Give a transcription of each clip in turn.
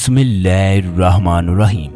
बिस्मिल्लाहिर्रहमानिर्रहीम।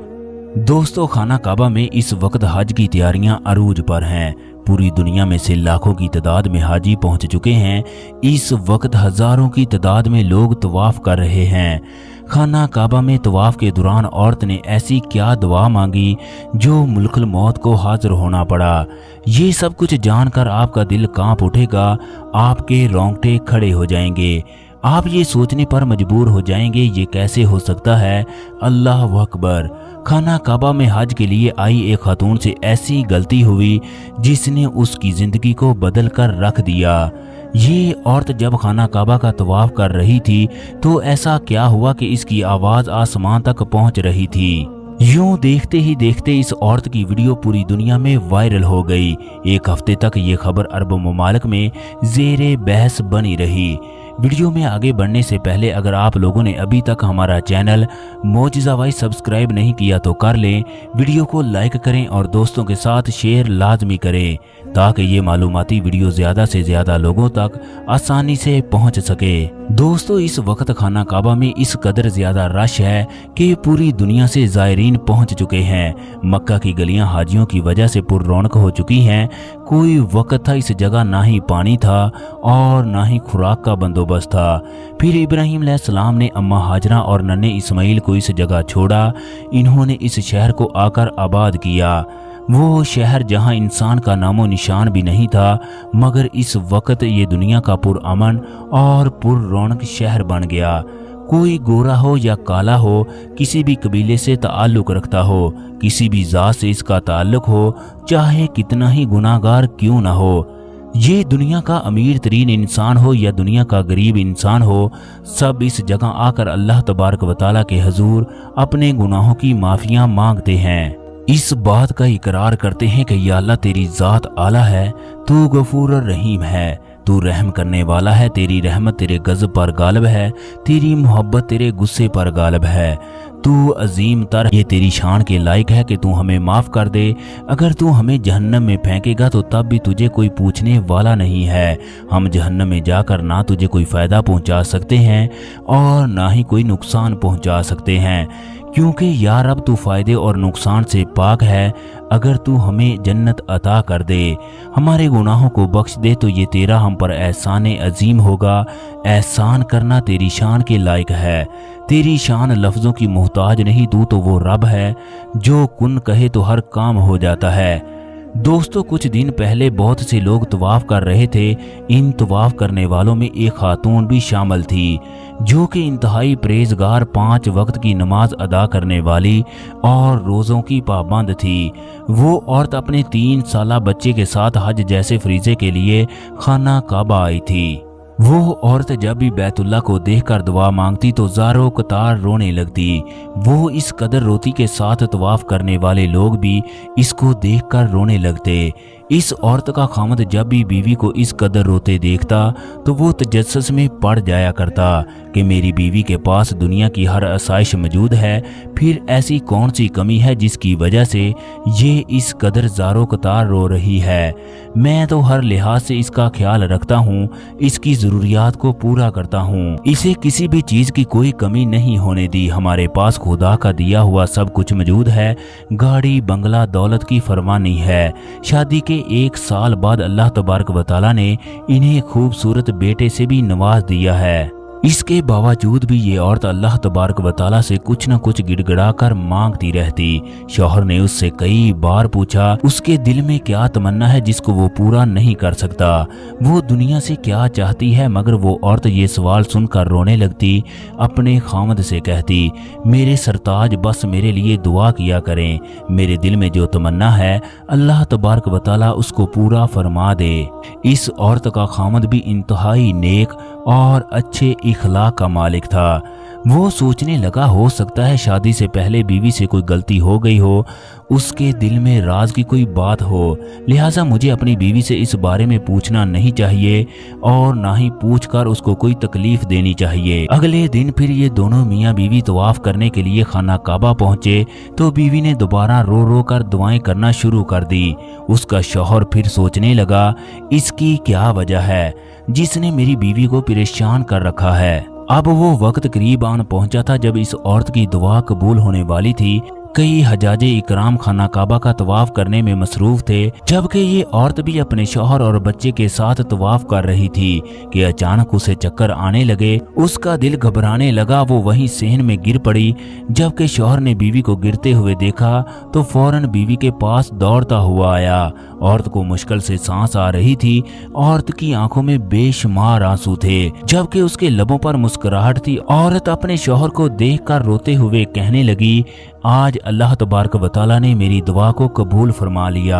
दोस्तों, खाना काबा में इस वक्त हज की तैयारियां अरूज पर हैं। पूरी दुनिया में से लाखों की तादाद में हाजी पहुंच चुके हैं। इस वक्त हजारों की तादाद में लोग तवाफ कर रहे हैं। खाना काबा में तवाफ के दौरान औरत ने ऐसी क्या दुआ मांगी जो मुल्कुल मौत को हाजिर होना पड़ा। ये सब कुछ जानकर आपका दिल कांप उठेगा, आपके रोंगटे खड़े हो जाएंगे। आप ये सोचने पर मजबूर हो जाएंगे, ये कैसे हो सकता है। अल्लाह अकबर। खाना काबा में हज के लिए आई एक खातून से ऐसी गलती हुई जिसने उसकी जिंदगी को बदल कर रख दिया। ये औरत जब खाना काबा का तवाफ कर रही थी तो ऐसा क्या हुआ कि इसकी आवाज आसमान तक पहुंच रही थी। यूं देखते ही देखते इस औरत की वीडियो पूरी दुनिया में वायरल हो गई। एक हफ्ते तक ये खबर अरब ममालिक में ज़ेरे बहस बनी रही। वीडियो में आगे बढ़ने से पहले अगर आप लोगों ने अभी तक हमारा चैनल मोजिज़ा वाइज सब्सक्राइब नहीं किया तो कर लें, वीडियो को लाइक करें और दोस्तों के साथ शेयर लाजमी करें ताकि ये मालूमाती वीडियो ज़्यादा से ज़्यादा लोगों तक आसानी से पहुंच सके। दोस्तों, इस वक्त खाना काबा में इस कदर ज़्यादा रश है कि पूरी दुनिया से ज़ायरीन पहुंच चुके हैं। मक्का की गलियां हाजियों की वजह से पुररौनक हो चुकी हैं। कोई वक्त था इस जगह ना ही पानी था और ना ही खुराक का बंदोबस्त था। फिर इब्राहीम अलैहिस्सलाम ने अम्मा हाजरा और नन्हे इस्माइल को इस जगह छोड़ा। इन्होंने इस शहर को आकर आबाद किया। वो शहर जहां इंसान का नामो निशान भी नहीं था, मगर इस वक्त ये दुनिया का पुरअमन और पुररौनक शहर बन गया। कोई गोरा हो या काला हो, किसी भी कबीले से ताल्लुक रखता हो, किसी भी जात से इसका ताल्लुक हो, चाहे कितना ही गुनाहगार क्यों ना हो, ये दुनिया का अमीर तरीन इंसान हो या दुनिया का गरीब इंसान हो, सब इस जगह आकर अल्लाह तबारक व तआला के हजूर अपने गुनाहों की माफिया मांगते हैं। इस बात का इकरार करते हैं कि या अल्लाह तेरी ज़ात आला है, तू गफूर रहीम है, तू रहम करने वाला है, तेरी रहमत तेरे गज़ब पर गालिब है, तेरी मोहब्बत तेरे गुस्से पर गालिब है, तू अजीम तर, ये तेरी शान के लायक है कि तू हमें माफ़ कर दे। अगर तू हमें जहन्नम में फेंकेगा तो तब भी तुझे कोई पूछने वाला नहीं है। हम जहन्नम में जाकर ना तुझे कोई फ़ायदा पहुंचा सकते हैं और ना ही कोई नुकसान पहुंचा सकते हैं, क्योंकि या रब तू फ़ायदे और नुकसान से पाक है। अगर तू हमें जन्नत अता कर दे, हमारे गुनाहों को बख्श दे तो ये तेरा हम पर एहसान अजीम होगा। एहसान करना तेरी शान के लायक है। तेरी शान लफ्ज़ों की मोहताज नहीं, तू तो वो रब है जो कुन कहे तो हर काम हो जाता है। दोस्तों, कुछ दिन पहले बहुत से लोग तवाफ कर रहे थे। इन तवाफ करने वालों में एक खातून भी शामिल थी जो कि इंतहाई परहेज़गार, 5 वक्त की नमाज अदा करने वाली और रोज़ों की पाबंद थी। वो औरत अपने 3 साला बच्चे के साथ हज जैसे फरीज़े के लिए खाना काबा आई थी। वो औरत जब भी बैतुल्लाह को देखकर दुआ मांगती तो ज़ारो कतार रोने लगती। वो इस कदर रोती के साथ तवाफ करने वाले लोग भी इसको देखकर रोने लगते। इस औरत का खामद जब भी बीवी को इस कदर रोते देखता तो वो तजस्सुस में पड़ जाया करता कि मेरी बीवी के पास दुनिया की हर आसाइश मौजूद है, फिर ऐसी कौन सी कमी है जिसकी वजह से ये इस कदर ज़ारो कतार रो रही है। मैं तो हर लिहाज से इसका ख्याल रखता हूँ, इसकी ज़रूरियात को पूरा करता हूँ, इसे किसी भी चीज़ की कोई कमी नहीं होने दी। हमारे पास खुदा का दिया हुआ सब कुछ मौजूद है। गाड़ी, बंगला, दौलत की फरमानी है। शादी के 1 साल बाद अल्लाह तबारक व तआला ने इन्हें खूबसूरत बेटे से भी नवाज दिया है। इसके बावजूद भी ये औरत अल्लाह तबारक व तआला से कुछ न कुछ गिड़गिड़ा कर मांगती रहती। शौहर ने उससे कई बार पूछा उसके दिल में क्या तमन्ना है जिसको वो पूरा नहीं कर सकता, वो दुनिया से क्या चाहती है, मगर वो औरत ये सवाल सुनकर रोने लगती। अपने खामद से कहती, मेरे सरताज बस मेरे लिए दुआ किया करें, मेरे दिल में जो तमन्ना है अल्लाह तबारक व तआला उसको पूरा फरमा दे। इस औरत का खामद भी इंतहाई नेक और अच्छे इखलाक का मालिक था। वो सोचने लगा, हो सकता है शादी से पहले बीवी से कोई गलती हो गई हो, उसके दिल में राज की कोई बात हो, लिहाजा मुझे अपनी बीवी से इस बारे में पूछना नहीं चाहिए और ना ही पूछकर उसको कोई तकलीफ देनी चाहिए। अगले दिन फिर ये दोनों मियाँ बीवी तवाफ करने के लिए खाना काबा पहुंचे तो बीवी ने दोबारा रो रो कर दुआएं करना शुरू कर दी। उसका शौहर फिर सोचने लगा, इसकी क्या वजह है जिसने मेरी बीवी को परेशान कर रखा है। अब वो वक्त करीब आन पहुंचा था जब इस औरत की दुआ कबूल होने वाली थी। कई हजाजे इकराम खाना काबा का तवाफ करने में मसरूफ थे, जबकि ये औरत भी अपने शौहर और बच्चे के साथ तवाफ कर रही थी कि अचानक उसे चक्कर आने लगे। उसका दिल घबराने लगा, वो वहीं सहन में गिर पड़ी। जबकि शौहर ने बीवी को गिरते हुए देखा तो फौरन बीवी के पास दौड़ता हुआ आया। औरत को मुश्किल से सांस आ रही थी। औरत की आंखों में बेशुमार आंसू थे, जबकि उसके लबों पर मुस्कुराहट थी। औरत अपने शौहर को देखकर रोते हुए कहने लगी, आज अल्लाह तबारक व तआला ने मेरी दुआ को कबूल फरमा लिया।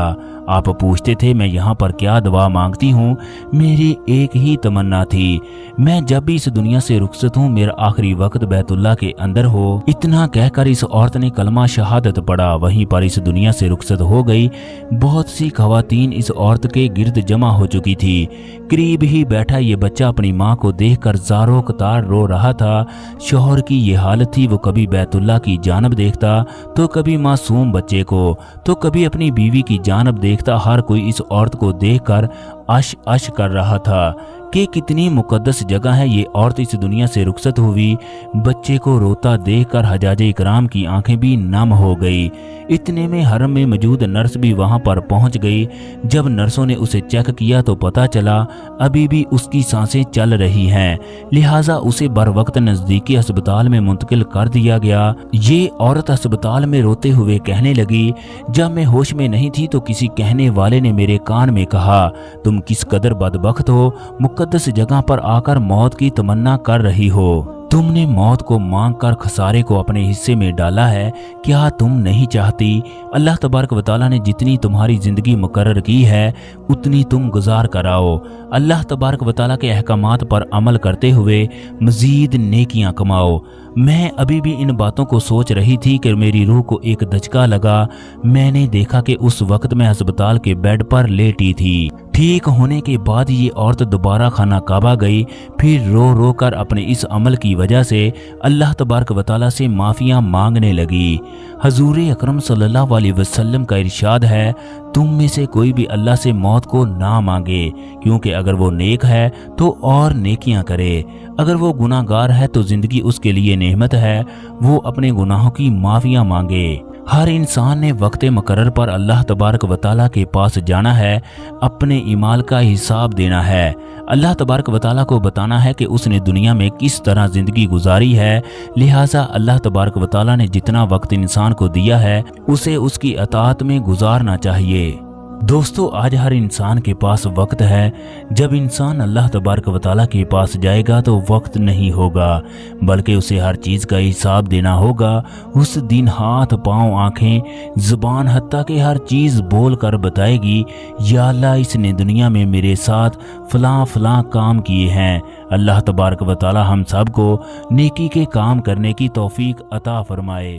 आप पूछते थे मैं यहाँ पर क्या दुआ मांगती हूँ, मेरी एक ही तमन्ना थी, मैं जब भी इस दुनिया से रुखसत हूँ मेरा आखिरी वक्त बैतुल्लाह के अंदर हो। इतना कहकर इस औरत ने कलमा शहादत पढ़ा, वहीं पर इस दुनिया से रुखसत हो गई। बहुत सी खवातीन इस औरत के गिर्द जमा हो चुकी थी। करीब ही बैठा ये बच्चा अपनी माँ को देखकर ज़ारो कतार रो रहा था। शौहर की ये हालत थी, वो कभी बैतुल्लाह की जानब देखता तो कभी मासूम बच्चे को, तो कभी अपनी बीवी की जानब देखता। हर कोई इस औरत को देखकर अश अश कर रहा था कि कितनी मुकद्दस जगह है। ये औरत इस दुनिया से रुखसत हुई। बच्चे को रोता देखकर हजाजे इकराम की आंखें भी नम हो गई। इतने में हरम में मौजूद नर्स भी वहां पर पहुंच गई। जब नर्सों ने उसे चेक किया तो पता चला अभी भी उसकी सांसें चल रही हैं, लिहाजा उसे बर वक्त नजदीकी अस्पताल में मुंतकिल कर दिया गया। ये औरत अस्पताल में रोते हुए कहने लगी, जब मैं होश में नहीं थी तो किसी कहने वाले ने मेरे कान में कहा, तुम किस कदर बदबख्त हो, मुकद्दस जगह पर आकर मौत की तमन्ना कर रही हो। तुमने मौत को मांगकर खसारे को अपने हिस्से में डाला है, क्या तुम नहीं चाहती अल्लाह तबारक व तआला ने जितनी तुम्हारी जिंदगी मुकर्रर की है उतनी तुम गुजार कराओ। अल्लाह तबारक व तआला के अहकामात पर अमल करते हुए मजीद नेकियां कमाओ। मैं अभी भी इन बातों को सोच रही थी कि मेरी रूह को एक धचका लगा। मैंने देखा कि उस वक्त मैं अस्पताल के बेड पर लेटी थी। ठीक होने के बाद ये औरत दोबारा खाना काबा गई, फिर रो रो कर अपने इस अमल की वजह से अल्लाह तबारक व तआला से माफिया मांगने लगी। हजूर अकरम सल्लल्लाहु अलैहि वसल्लम का इरशाद है, तुम में से कोई भी अल्लाह से मौत को ना मांगे, क्योंकि अगर वो नेक है तो और नेकियां करे, अगर वो गुनाहगार है तो जिंदगी उसके लिए नेमत है, वो अपने गुनाहों की माफिया मांगे। हर इंसान ने वक्त मुकर्रर पर अल्लाह तबारक व तआला के पास जाना है, अपने ईमाल का हिसाब देना है। अल्लाह तबारक व तआला को बताना है कि उसने दुनिया में किस तरह जिंदगी गुजारी है। लिहाजा अल्लाह तबारक व तआला ने जितना वक्त इंसान को दिया है उसे उसकी अताअत में गुजारना चाहिए। दोस्तों, आज हर इंसान के पास वक्त है। जब इंसान अल्लाह तबारक व तआला के पास जाएगा तो वक्त नहीं होगा, बल्कि उसे हर चीज़ का हिसाब देना होगा। उस दिन हाथ पांव आंखें जुबान हत्ता के हर चीज़ बोल कर बताएगी, या अल्लाह इसने दुनिया में मेरे साथ फलां फलां काम किए हैं। अल्लाह तबारक व तआला हम सब को नेकी के काम करने की तौफीक अता फरमाए।